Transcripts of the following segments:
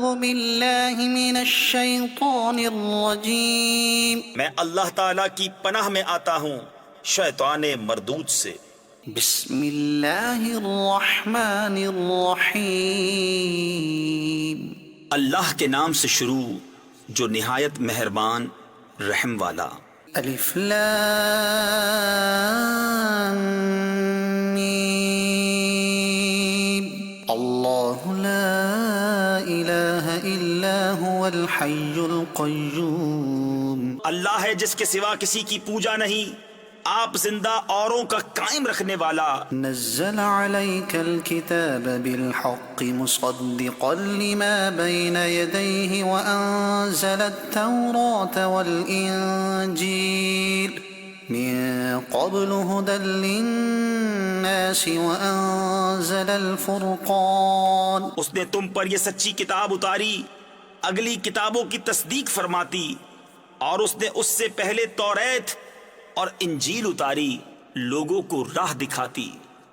باللہ من الشیطان الرجیم، میں اللہ تعالیٰ کی پناہ میں آتا ہوں شیطان مردود سے۔ بسم اللہ الرحمن الرحیم، اللہ کے نام سے شروع جو نہایت مہربان رحم والا۔ الف لام میم، اللہ لا الہ الا هو الحی القیوم، اللہ ہے جس کے سوا کسی کی پوجا نہیں، آپ زندہ اوروں کا قائم رکھنے والا۔ نزل عليك الكتاب بالحق مصدقا لما بين يديه وأنزل التوراة والإنجيل من قبل هدى للناس وأنزل الفرقان۔ اس نے تم پر یہ سچی کتاب اتاری اگلی کتابوں کی تصدیق فرماتی، اور اس نے اس سے پہلے توریت اور انجیل اتاری لوگوں کو راہ دکھاتی،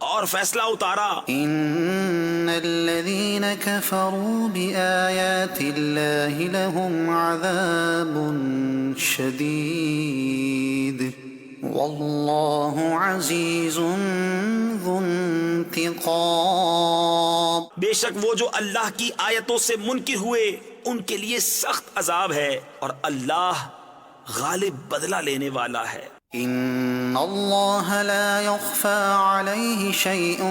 اور فیصلہ اتارا۔ ان الذين كفروا بآيات الله لهم عذاب شديد والله عزيز ذو انتقام۔ بے شک وہ جو اللہ کی آیتوں سے منکر ہوئے ان کے لیے سخت عذاب ہے، اور اللہ غالب بدلہ لینے والا ہے۔ ان اللہ لا يخفى عليه شيء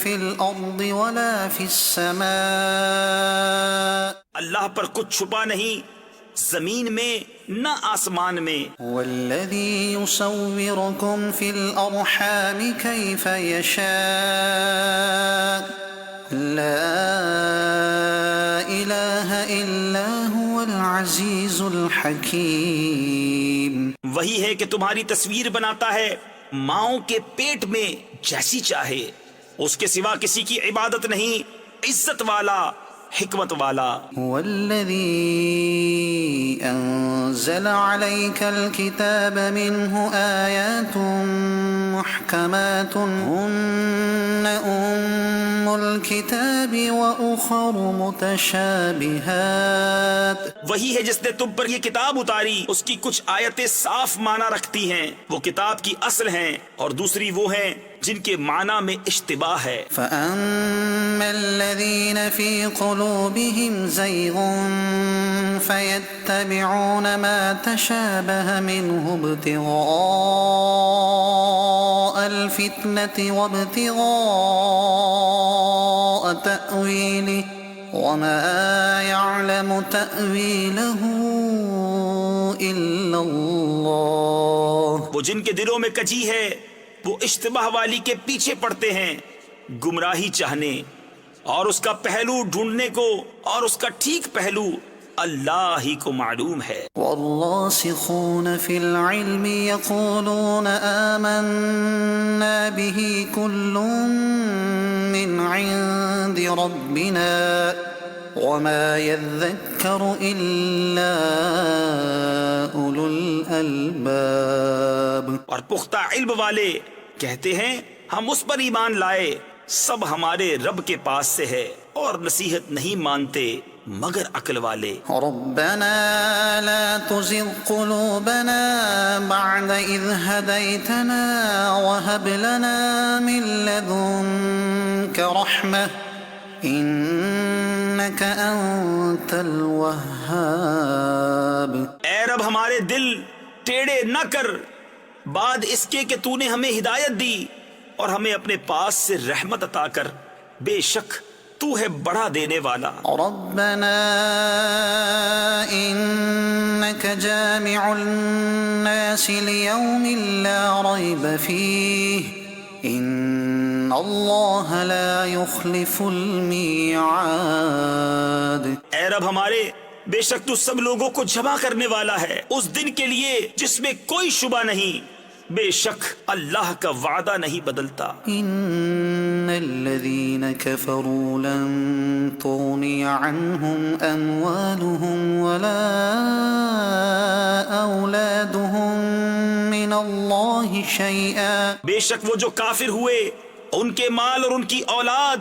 في الارض ولا في السماء، اللہ پر کچھ چھپا نہیں زمین میں نہ آسمان میں۔ هو الذي يصوركم في الارحام كيف يشاء لا اله الا هو العزيز الحكيم۔ وہی ہے کہ تمہاری تصویر بناتا ہے ماؤں کے پیٹ میں جیسی چاہے، اس کے سوا کسی کی عبادت نہیں، عزت والا حکمت والا۔ هو الذي أنزل عليك الكتاب منه آيات محكمات هن أم الكتاب وأخر متشابهات۔ وہی ہے جس نے تم پر یہ کتاب اتاری، اس کی کچھ آیتیں صاف معنی رکھتی ہیں، وہ کتاب کی اصل ہیں، اور دوسری وہ ہیں جن کے معنی میں اشتباہ ہے۔ فأما الذين في قلوبهم زيغ فيتبعون ما تشابه منه ابتغاء الفتنة وابتغاء تأويله وما يعلم تأويله إلا الله۔ وہ جن کے دلوں میں کجی ہے وہ اشتباہ والی کے پیچھے پڑتے ہیں گمراہی چاہنے، اور اس کا پہلو ڈھونڈنے کو، اور اس کا ٹھیک پہلو اللہ ہی کو معلوم ہے۔ والراسخون في العلم يقولون آمنا به كل من عند ربنا وما يذكر إلا أولو الألباب۔ اور پختہ علم والے کہتے ہیں ہم اس پر ایمان لائے، سب ہمارے رب کے پاس سے ہے، اور نصیحت نہیں مانتے مگر عقل والے۔ ربنا لا تزغ قلوبنا بعد إذ هديتنا وهب لنا من لدنك رحمة إنك أنت الوهاب۔ اے رب ہمارے دل ٹیڑے نہ کر بعد اس کے کہ تو نے ہمیں ہدایت دی، اور ہمیں اپنے پاس سے رحمت عطا کر، بے شک تو ہے بڑھا دینے والا۔ ربنا إنك جامع الناس ليوم لا ريب فيه إن الله لا يخلف الميعاد۔ اے رب ہمارے، بے شک تو سب لوگوں کو جمع کرنے والا ہے اس دن کے لیے جس میں کوئی شبہ نہیں، بے شک اللہ کا وعدہ نہیں بدلتا۔ ان الذين كفروا لن تغني عنهم اموالهم ولا اولادهم من الله شيئا۔ بے شک وہ جو کافر ہوئے ان کے مال اور ان کی اولاد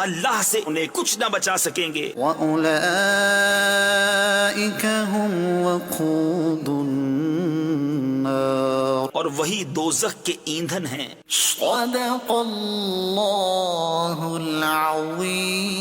اللہ سے انہیں کچھ نہ بچا سکیں گے۔ وَأُولَئِكَ هُمْ وَقُودُ النَّارِ اور وہی دوزخ کے ایندھن ہیں۔ صدق اللہ العظیم۔